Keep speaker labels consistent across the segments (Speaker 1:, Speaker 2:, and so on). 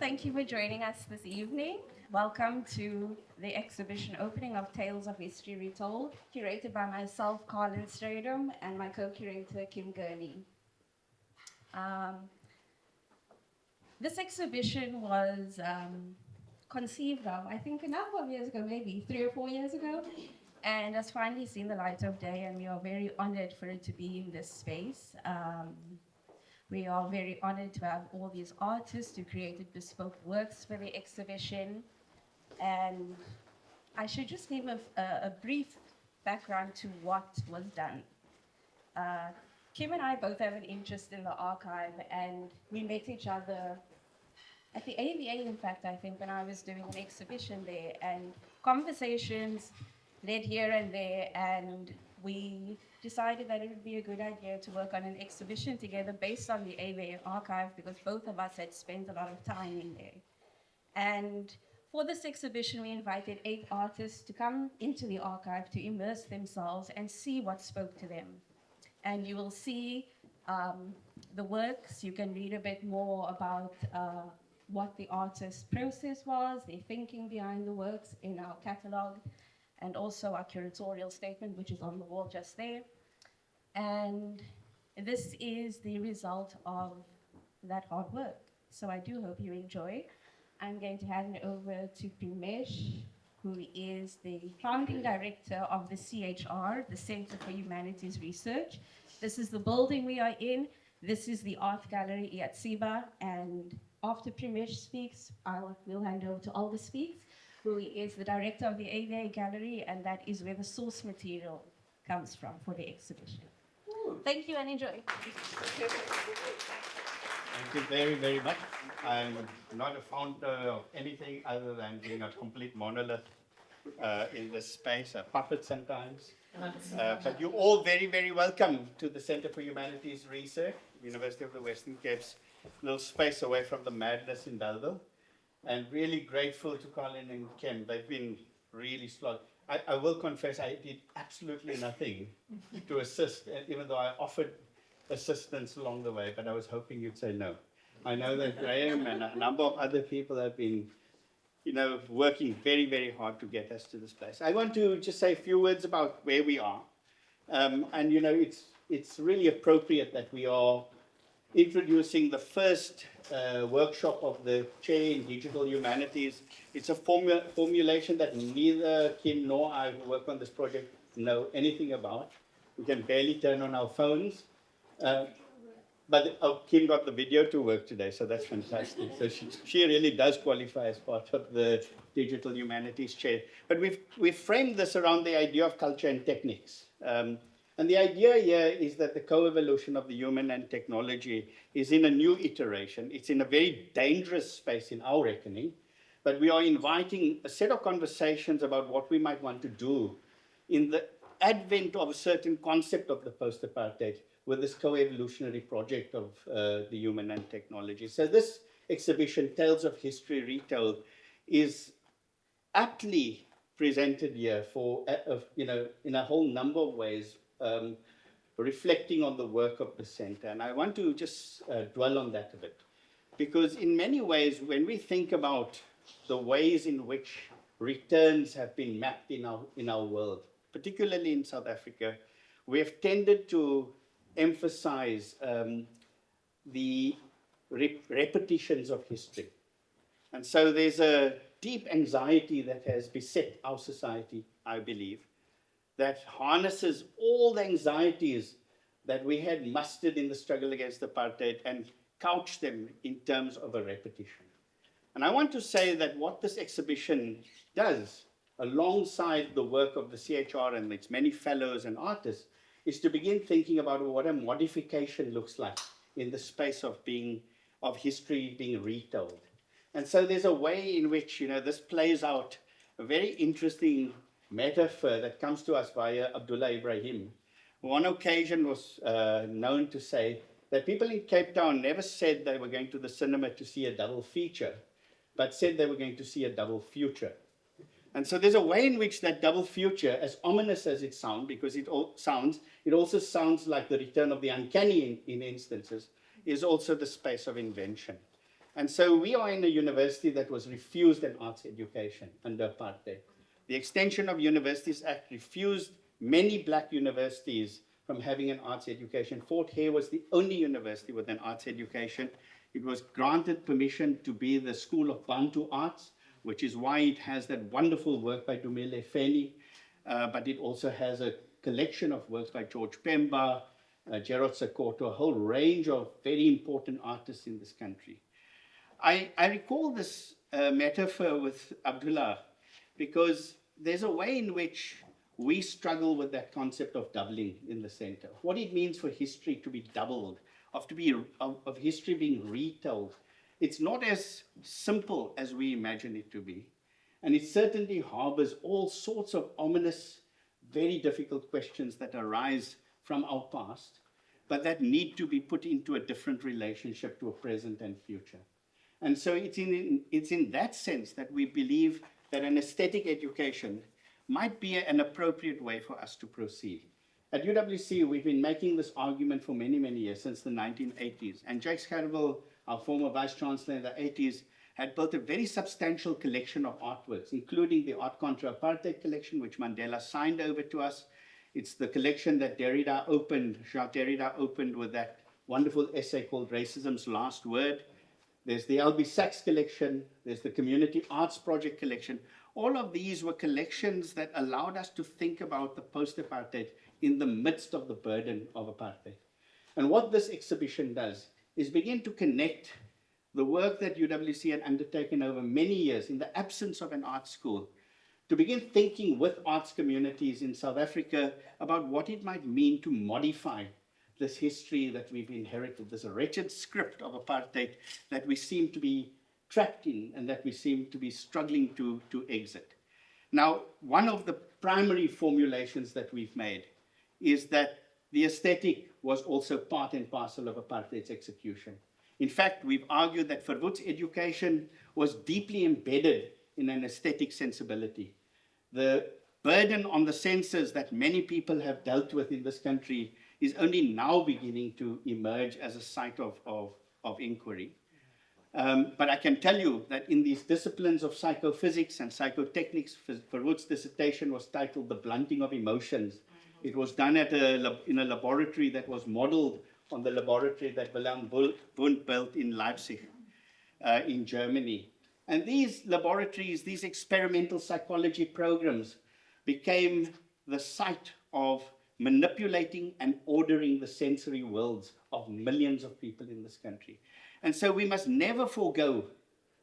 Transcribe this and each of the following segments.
Speaker 1: Thank you for joining us this evening. Welcome to the exhibition opening of Tales of History Retold, curated by myself, Carlyn, Strydom, and my co-curator, Gurney. This exhibition was conceived of, I think, a number of years ago, maybe 3 or 4 years ago, and has finally seen the light of day, and we are very honored for it to be in this space. We are very honored to have all these artists who created bespoke works for the exhibition. And I should just give a brief background to what was done. Kim and I both have an interest in the archive, and we met each other at the AVA, in fact, I think, when I was doing an exhibition there, and conversations led here and there, and we decided that it would be a good idea to work on an exhibition together based on the AVA archive, because both of us had spent a lot of time in there. And for this exhibition, we invited 8 artists to come into the archive to immerse themselves and see what spoke to them. And you will see the works. You can read a bit more about what the artist's process was, their thinking behind the works in our catalogue, and also our curatorial statement, which is on the wall just there. And this is the result of that hard work. So I do hope you enjoy. I'm going to hand it over to Premesh, who is the founding director of the CHR, the Center for Humanities Research. This is the building we are in. This is the art gallery, Iyatsiba. And after Premesh speaks, we'll hand over to Olga Speakes, who is the director of the AVA Gallery, and that is where the source material comes from for the exhibition. Thank you and enjoy.
Speaker 2: Thank you very, very much. I'm not a founder of anything other than being a complete monolith in this space, a puppet sometimes. But you're all very, very welcome to the Center for Humanities Research, University of the Western Cape's little space away from the madness in Belleville. And really grateful to Carlyn and Kim. They've been really slow. I will confess I did absolutely nothing to assist, even though I offered assistance along the way, but I was hoping you'd say no. I know that Graham and a number of other people have been, working very, very hard to get us to this place. I want to just say a few words about where we are. It's really appropriate that we are introducing the first workshop of the chair in digital humanities. It's a formulation that neither Kim nor I who work on this project know anything about. We can barely turn on our phones. But Kim got the video to work today, so that's fantastic. So she really does qualify as part of the digital humanities chair. But we've framed this around the idea of culture and techniques. And the idea here is that the co-evolution of the human and technology is in a new iteration. It's in a very dangerous space in our reckoning, but we are inviting a set of conversations about what we might want to do in the advent of a certain concept of the post-apartheid with this co-evolutionary project of the human and technology. So this exhibition, Tales of History Retold, is aptly presented here for, in a whole number of ways, reflecting on the work of the center. And I want to just dwell on that a bit. Because in many ways, when we think about the ways in which returns have been mapped in our world, particularly in South Africa, we have tended to emphasize the repetitions of history. And so there's a deep anxiety that has beset our society, I believe, that harnesses all the anxieties that we had mustered in the struggle against apartheid and couch them in terms of a repetition. And I want to say that what this exhibition does, alongside the work of the CHR and its many fellows and artists, is to begin thinking about what a modification looks like in the space of history being retold. And so there's a way in which this plays out a very interesting metaphor that comes to us via Abdullah Ibrahim, who on occasion was known to say that people in Cape Town never said they were going to the cinema to see a double feature, but said they were going to see a double future. And so there's a way in which that double future, as ominous as it sounds, because it also sounds like the return of the uncanny in instances, is also the space of invention. And so we are in a university that was refused an arts education under apartheid. The Extension of Universities Act refused many black universities from having an arts education. Fort Hare was the only university with an arts education. It was granted permission to be the School of Bantu Arts, which is why it has that wonderful work by Dumile Feni, but it also has a collection of works by George Pemba, Gerard Sokoto, a whole range of very important artists in this country. I recall this metaphor with Abdullah because there's a way in which we struggle with that concept of doubling in the center. What it means for history to be doubled, of history being retold. It's not as simple as we imagine it to be. And it certainly harbors all sorts of ominous, very difficult questions that arise from our past, but that need to be put into a different relationship to a present and future. And so it's in that sense that we believe that an aesthetic education might be an appropriate way for us to proceed. At UWC, we've been making this argument for many, many years, since the 1980s. And Jacques Gerwel, our former vice-chancellor in the 80s, had built a very substantial collection of artworks, including the Art Contra Apartheid collection, which Mandela signed over to us. It's the collection that Derrida opened, Jacques Derrida opened with that wonderful essay called Racism's Last Word. There's the Albie Sachs collection, there's the Community Arts Project collection. All of these were collections that allowed us to think about the post-apartheid in the midst of the burden of apartheid. And what this exhibition does is begin to connect the work that UWC had undertaken over many years in the absence of an art school, to begin thinking with arts communities in South Africa about what it might mean to modify this history that we've inherited, this wretched script of apartheid that we seem to be trapped in and that we seem to be struggling to exit. Now, one of the primary formulations that we've made is that the aesthetic was also part and parcel of apartheid's execution. In fact, we've argued that Verwoerd's education was deeply embedded in an aesthetic sensibility. The burden on the senses that many people have dealt with in this country is only now beginning to emerge as a site of inquiry. But I can tell you that in these disciplines of psychophysics and psychotechnics, Verwoerd's dissertation was titled The Blunting of Emotions. It was done in a laboratory that was modeled on the laboratory that Wilhelm Wundt built in Leipzig, in Germany. And these laboratories, these experimental psychology programs, became the site of manipulating and ordering the sensory worlds of millions of people in this country. And so we must never forego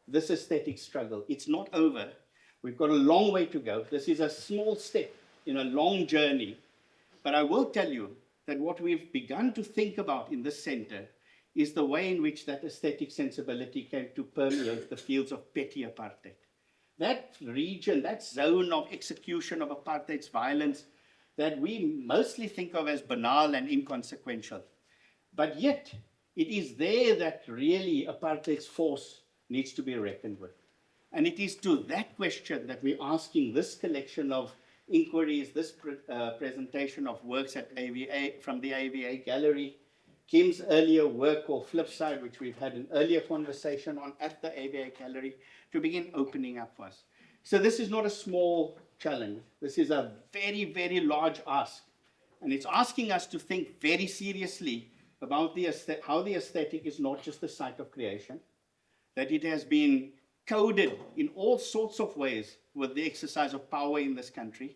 Speaker 2: this aesthetic struggle. It's not over. We've got a long way to go. This is a small step in a long journey. But I will tell you that what we've begun to think about in this center is the way in which that aesthetic sensibility came to permeate the fields of petty apartheid. That region, that zone of execution of apartheid's violence that we mostly think of as banal and inconsequential. But yet, it is there that really apartheid's force needs to be reckoned with. And it is to that question that we're asking this collection of inquiries, this presentation of works at AVA, from the AVA Gallery, Kim's earlier work called Flipside, which we've had an earlier conversation on at the AVA Gallery, to begin opening up for us. So this is not a small challenge. This is a very, very large ask. And it's asking us to think very seriously about how the aesthetic is not just the site of creation, that it has been coded in all sorts of ways with the exercise of power in this country,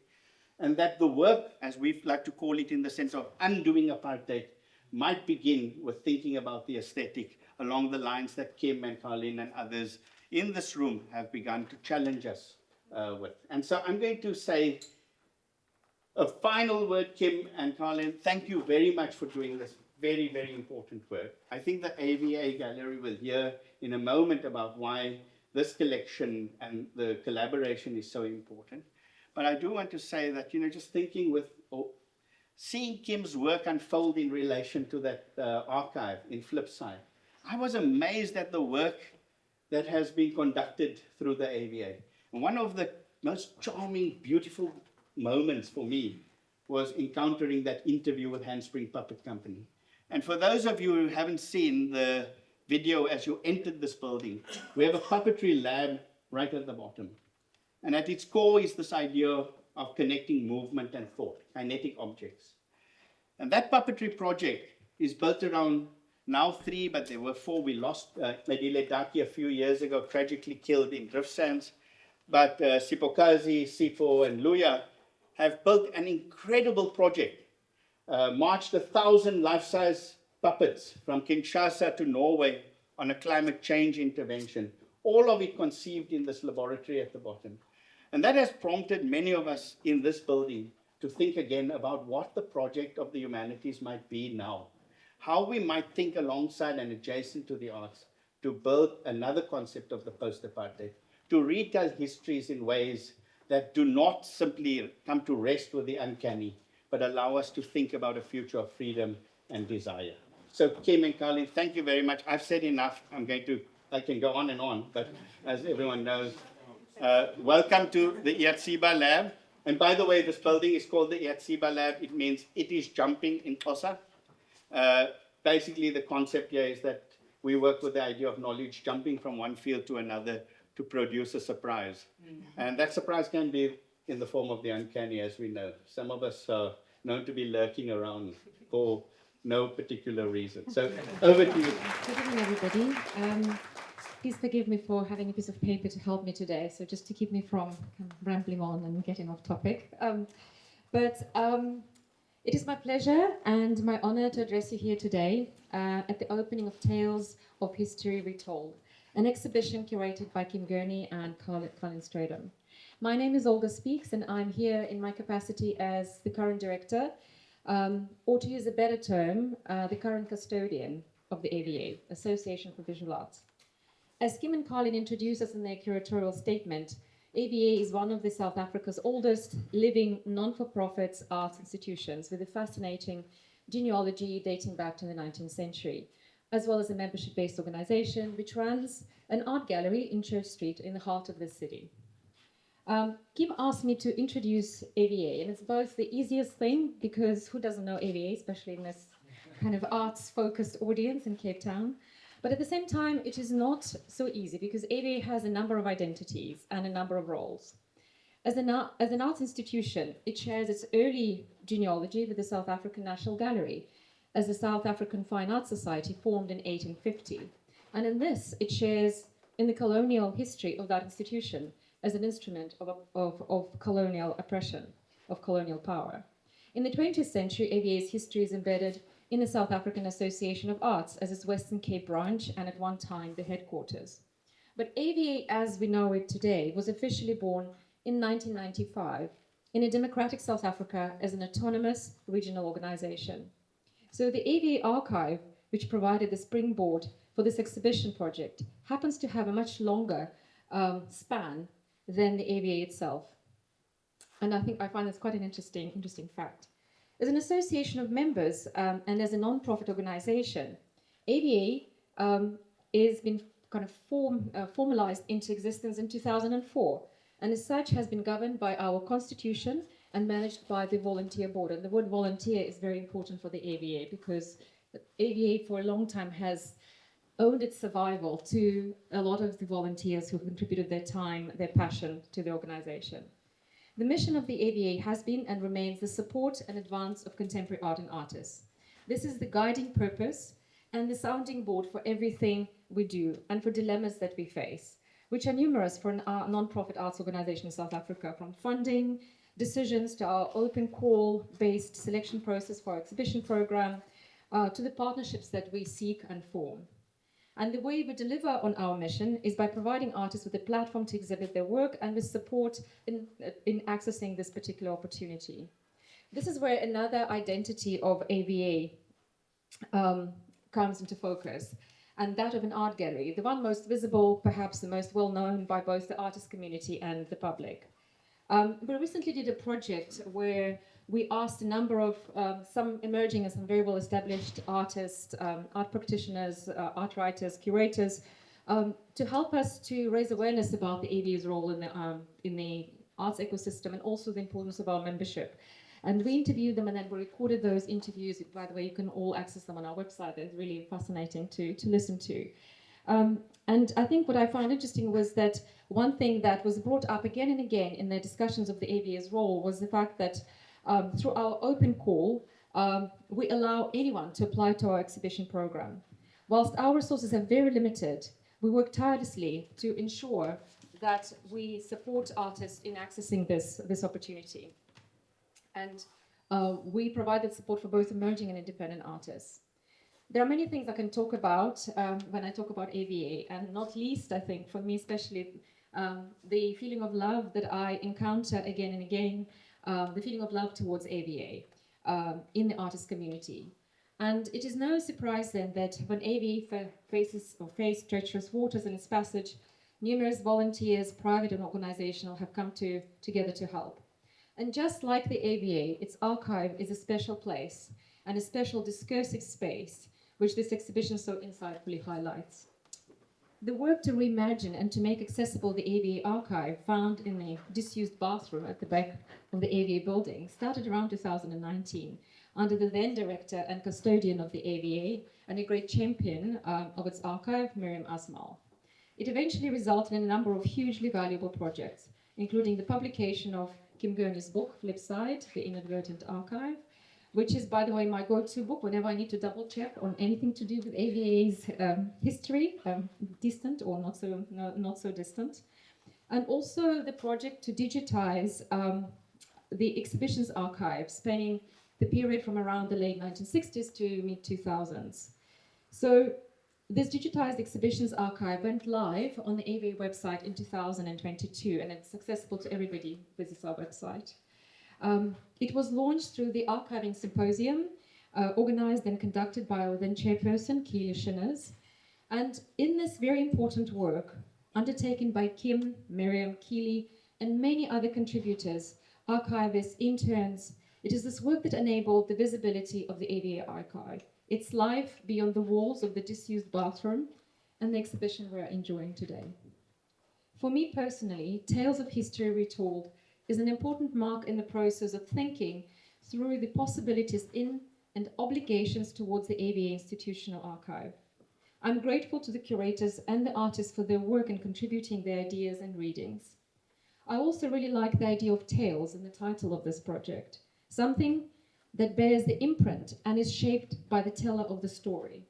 Speaker 2: and that the work, as we like to call it in the sense of undoing apartheid, might begin with thinking about the aesthetic along the lines that Kim and Carlyn and others in this room have begun to challenge us with. And so I'm going to say a final word, Kim and Carlyn. Thank you very much for doing this very, very important work. I think the AVA Gallery will hear in a moment about why this collection and the collaboration is so important. But I do want to say that, just thinking seeing Kim's work unfold in relation to that archive in Flipside, I was amazed at the work that has been conducted through the AVA. And one of the most charming, beautiful moments for me was encountering that interview with Handspring Puppet Company. And for those of you who haven't seen the video as you entered this building, we have a puppetry lab right at the bottom. And at its core is this idea of connecting movement and thought, kinetic objects. And that puppetry project is built around now 3, but there were 4. We lost Medile Daki a few years ago, tragically killed in drift sands. But Sipokazi, Sifo, and Luya have built an incredible project, marched 1,000 life-size puppets from Kinshasa to Norway on a climate change intervention, all of it conceived in this laboratory at the bottom. And that has prompted many of us in this building to think again about what the project of the humanities might be now, how we might think alongside and adjacent to the arts to build another concept of the post-apartheid, to retell histories in ways that do not simply come to rest with the uncanny, but allow us to think about a future of freedom and desire. So Kim and Carlyn, thank you very much. I've said enough. I can go on and on, but as everyone knows, welcome to the Iyatsiba Lab. And by the way, this building is called the Iyatsiba Lab. It means it is jumping in Xhosa. Basically, the concept here is that we work with the idea of knowledge jumping from one field to another to produce a surprise. And that surprise can be in the form of the uncanny, as we know. Some of us are known to be lurking around for no particular reason. So over to you.
Speaker 3: Good evening, everybody. Please forgive me for having a piece of paper to help me today, so just to keep me from kind of rambling on and getting off topic. It is my pleasure and my honor to address you here today at the opening of Tales of History Retold, an exhibition curated by Kim Gurney and Carlyn Strydom. My name is Olga Speakes, and I'm here in my capacity as the current director, or to use a better term, the current custodian of the AVA, Association for Visual Arts. As Kim and Carlyn introduced us in their curatorial statement, AVA is one of the South Africa's oldest living non-for-profit arts institutions with a fascinating genealogy dating back to the 19th century, as well as a membership-based organization which runs an art gallery in Church Street in the heart of this city. Kim asked me to introduce AVA, and it's both the easiest thing, because who doesn't know AVA, especially in this kind of arts-focused audience in Cape Town, but at the same time, it is not so easy, because AVA has a number of identities and a number of roles. As an arts institution, it shares its early genealogy with the South African National Gallery, as the South African Fine Arts Society formed in 1850. And in this, it shares in the colonial history of that institution as an instrument of colonial oppression, of colonial power. In the 20th century, AVA's history is embedded in the South African Association of Arts as its Western Cape branch, and at one time the headquarters. But AVA, as we know it today, was officially born in 1995 in a democratic South Africa as an autonomous regional organization. So the AVA archive, which provided the springboard for this exhibition project, happens to have a much longer span than the AVA itself. And I find this quite an interesting fact. As an association of members and as a non-profit organization, AVA has been kind of formalized into existence in 2004, and as such has been governed by our constitution and managed by the volunteer board. And the word volunteer is very important for the AVA, because the AVA for a long time has owed its survival to a lot of the volunteers who contributed their time, their passion to the organization. The mission of the AVA has been and remains the support and advance of contemporary art and artists. This is the guiding purpose and the sounding board for everything we do and for dilemmas that we face, which are numerous for a non-profit arts organization in South Africa, from funding decisions to our open call-based selection process for our exhibition program, to the partnerships that we seek and form. And the way we deliver on our mission is by providing artists with a platform to exhibit their work and with support in accessing this particular opportunity. This is where another identity of AVA comes into focus, and that of an art gallery, the one most visible, perhaps the most well-known by both the artist community and the public. We recently did a project where we asked a number of some emerging and some very well-established artists, art practitioners, art writers, curators, to help us to raise awareness about the AVA's role in the arts ecosystem, and also the importance of our membership. And we interviewed them and then we recorded those interviews. By the way, you can all access them on our website. They're really fascinating to listen to. And I think what I found interesting was that one thing that was brought up again and again in the discussions of the AVA's role was the fact that through our open call, we allow anyone to apply to our exhibition program. Whilst our resources are very limited, we work tirelessly to ensure that we support artists in accessing this opportunity. And we provided support for both emerging and independent artists. There are many things I can talk about when I talk about AVA, and not least, I think, for me especially, the feeling of love that I encounter again and again, the feeling of love towards AVA in the artist community. And it is no surprise then that when AVA faced treacherous waters in its passage, numerous volunteers, private and organizational, have come together to help. And just like the AVA, its archive is a special place and a special discursive space, which this exhibition so insightfully highlights. The work to reimagine and to make accessible the AVA archive found in the disused bathroom at the back of the AVA building started around 2019 under the then director and custodian of the AVA and a great champion of its archive, Miriam Asmal. It eventually resulted in a number of hugely valuable projects, including the publication of Kim Gurney's book, Flipside, The Inadvertent Archive, which is, by the way, my go-to book whenever I need to double-check on anything to do with AVA's history, distant or not so distant. And also the project to digitize the exhibitions archive, spanning the period from around the late 1960s to mid-2000s. So this digitized exhibitions archive went live on the AVA website in 2022, and it's accessible to everybody who visits our website. It was launched through the Archiving Symposium, organized and conducted by our then chairperson, Keely Shinners. And in this very important work, undertaken by Kim, Miriam, Keely, and many other contributors, archivists, interns, it is this work that enabled the visibility of the AVA archive, its life beyond the walls of the disused bathroom, and the exhibition we're enjoying today. For me personally, Tales of History Retold is an important mark in the process of thinking through the possibilities in and obligations towards the AVA institutional archive. I'm grateful to the curators and the artists for their work in contributing their ideas and readings. I also really like the idea of tales in the title of this project, something that bears the imprint and is shaped by the teller of the story.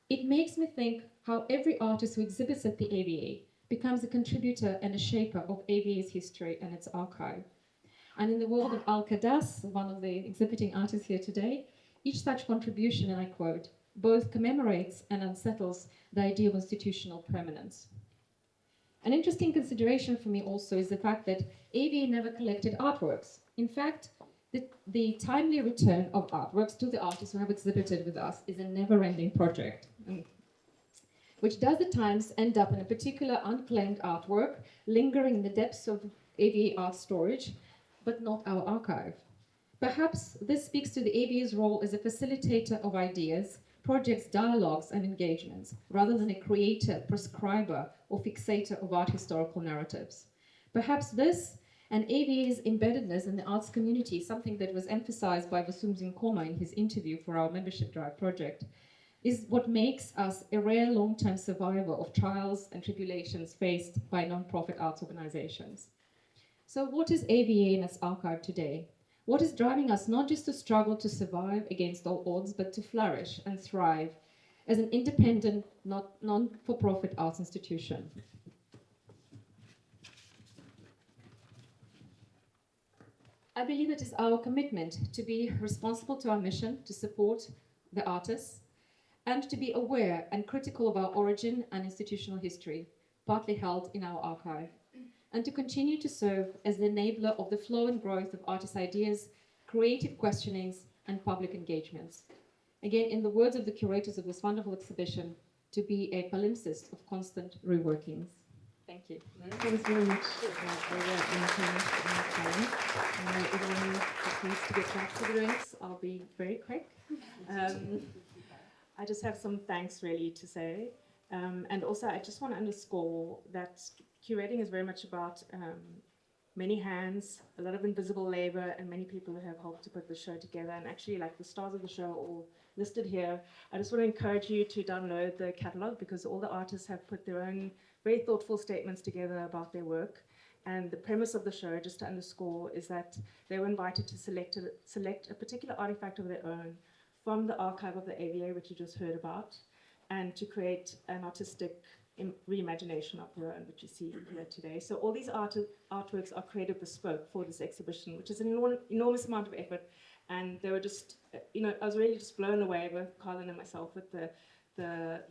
Speaker 3: It makes me think how every artist who exhibits at the AVA becomes a contributor and a shaper of AVA's history and its archive. And in the world of Alka Dass, one of the exhibiting artists here today, each such contribution, and I quote, both commemorates and unsettles the idea of institutional permanence. An interesting consideration for me also is the fact that AVA never collected artworks. In fact, the timely return of artworks to the artists who have exhibited with us is a never-ending project, which does at times end up in a particular unclaimed artwork lingering in the depths of AVA art storage, but not our archive. Perhaps this speaks to the AVA's role as a facilitator of ideas, projects, dialogues, and engagements, rather than a creator, prescriber, or fixator of art historical narratives. Perhaps this and AVA's embeddedness in the arts community, something that was emphasized by Vasum Nkomo in his interview for our membership drive project, is what makes us a rare long-term survivor of trials and tribulations faced by non-profit arts organizations. So what is AVA in its archive today? What is driving us not just to struggle to survive against all odds, but to flourish and thrive as an independent, non-for-profit arts institution? I believe it is our commitment to be responsible to our mission, to support the artists, and to be aware and critical of our origin and institutional history, partly held in our archive, and to continue to serve as the enabler of the flow and growth of artist ideas, creative questionings, and public engagements. Again, in the words of the curators of this wonderful exhibition, to be a palimpsest of constant reworkings. Thank you.
Speaker 4: Thank you very much for that. Everyone just needs to get back to the drinks. I'll be very quick. I just have some thanks really to say. And also I just want to underscore that curating is very much about many hands, a lot of invisible labor, and many people who have helped to put the show together. And actually, like the stars of the show are all listed here. I just want to encourage you to download the catalog, because all the artists have put their own very thoughtful statements together about their work. And the premise of the show, just to underscore, is that they were invited to select a particular artifact of their own from the archive of the AVA, which you just heard about, and to create an artistic reimagination of their own, which you see here today. So all these artworks are created bespoke for this exhibition, which is an enormous amount of effort. And they were just, I was really just blown away, both Carlyn and myself, with the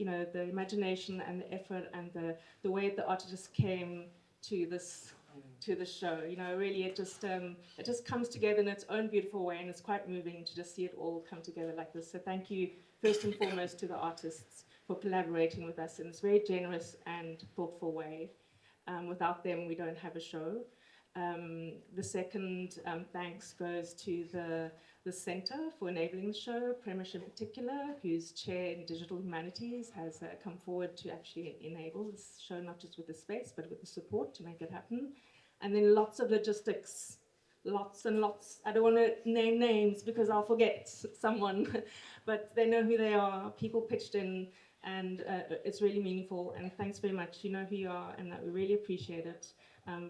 Speaker 4: imagination and the effort and the way the artists came to the show. Really it just comes together in its own beautiful way, and it's quite moving to just see it all come together like this. So thank you first and foremost to the artists for collaborating with us in this very generous and thoughtful way. Without them, we don't have a show. The second thanks goes to the Center for enabling the show, Premesh in particular, whose chair in Digital Humanities has come forward to actually enable this show, not just with the space, but with the support to make it happen. And then lots of logistics, lots and lots. I don't want to name names because I'll forget someone, but they know who they are. People pitched in, and it's really meaningful. And thanks very much. You know who you are, and we really appreciate it.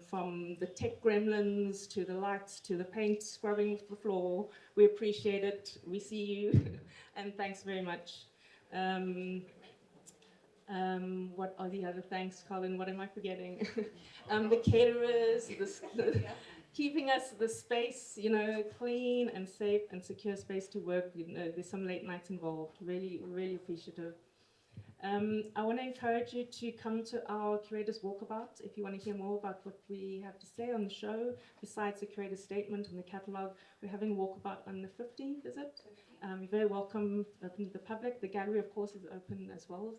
Speaker 4: From the tech gremlins to the lights to the paint scrubbing the floor, we appreciate it. We see you, and thanks very much. What are the other thanks, Colin? What am I forgetting? The caterers, keeping us the space, clean and safe and secure space to work. There's some late nights involved. Really, really appreciative. I want to encourage you to come to our Curators Walkabout if you want to hear more about what we have to say on the show. Besides the curator's statement and the catalogue, we're having a walkabout on the 15th, is it? You're very welcome, open to the public. The gallery, of course, is open as well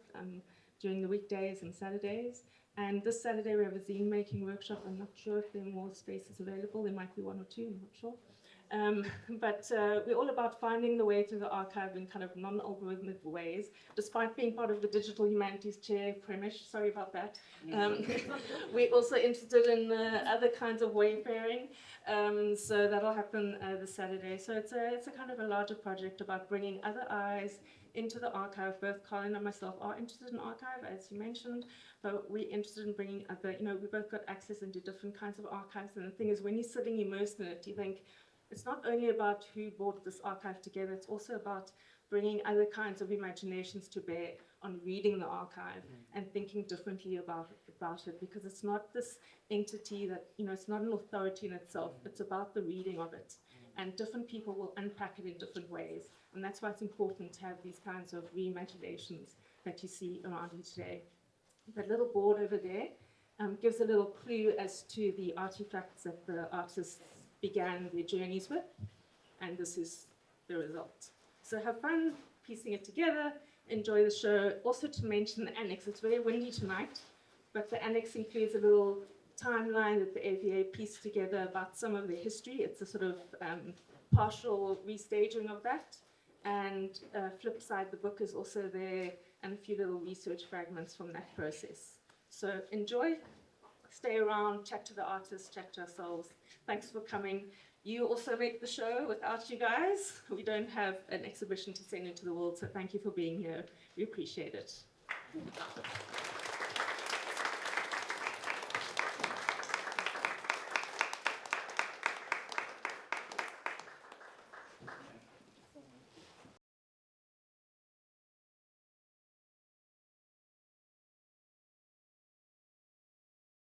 Speaker 4: during the weekdays and Saturdays. And this Saturday, we have a zine-making workshop. I'm not sure if there are more spaces available. There might be one or two, I'm not sure. But we're all about finding the way through the archive in kind of non-algorithmic ways, despite being part of the Digital Humanities chair, Premesh, sorry about that. We're also interested in other kinds of wayfaring, so that'll happen this Saturday. So it's a kind of a larger project about bringing other eyes into the archive. Both Carlyn and myself are interested in archive, as you mentioned, but we're interested in bringing other, we both got access into different kinds of archives, and the thing is, when you're sitting immersed in it, you think, it's not only about who brought this archive together, it's also about bringing other kinds of imaginations to bear on reading the archive and thinking differently about it, because it's not this entity that, it's not an authority in itself, it's about the reading of it. And different people will unpack it in different ways. And that's why it's important to have these kinds of reimaginations that you see around you today. That little board over there gives a little clue as to the artifacts that the artists began their journeys with, and this is the result. So have fun piecing it together, enjoy the show. Also to mention the annex, it's very windy tonight, but the annex includes a little timeline that the AVA pieced together about some of the history. It's a sort of partial restaging of that, and flip side, the book is also there, and a few little research fragments from that process. So enjoy. Stay around, chat to the artists, chat to ourselves. Thanks for coming. You also make the show. Without you guys, we don't have an exhibition to send into the world, so thank you for being here. We appreciate it.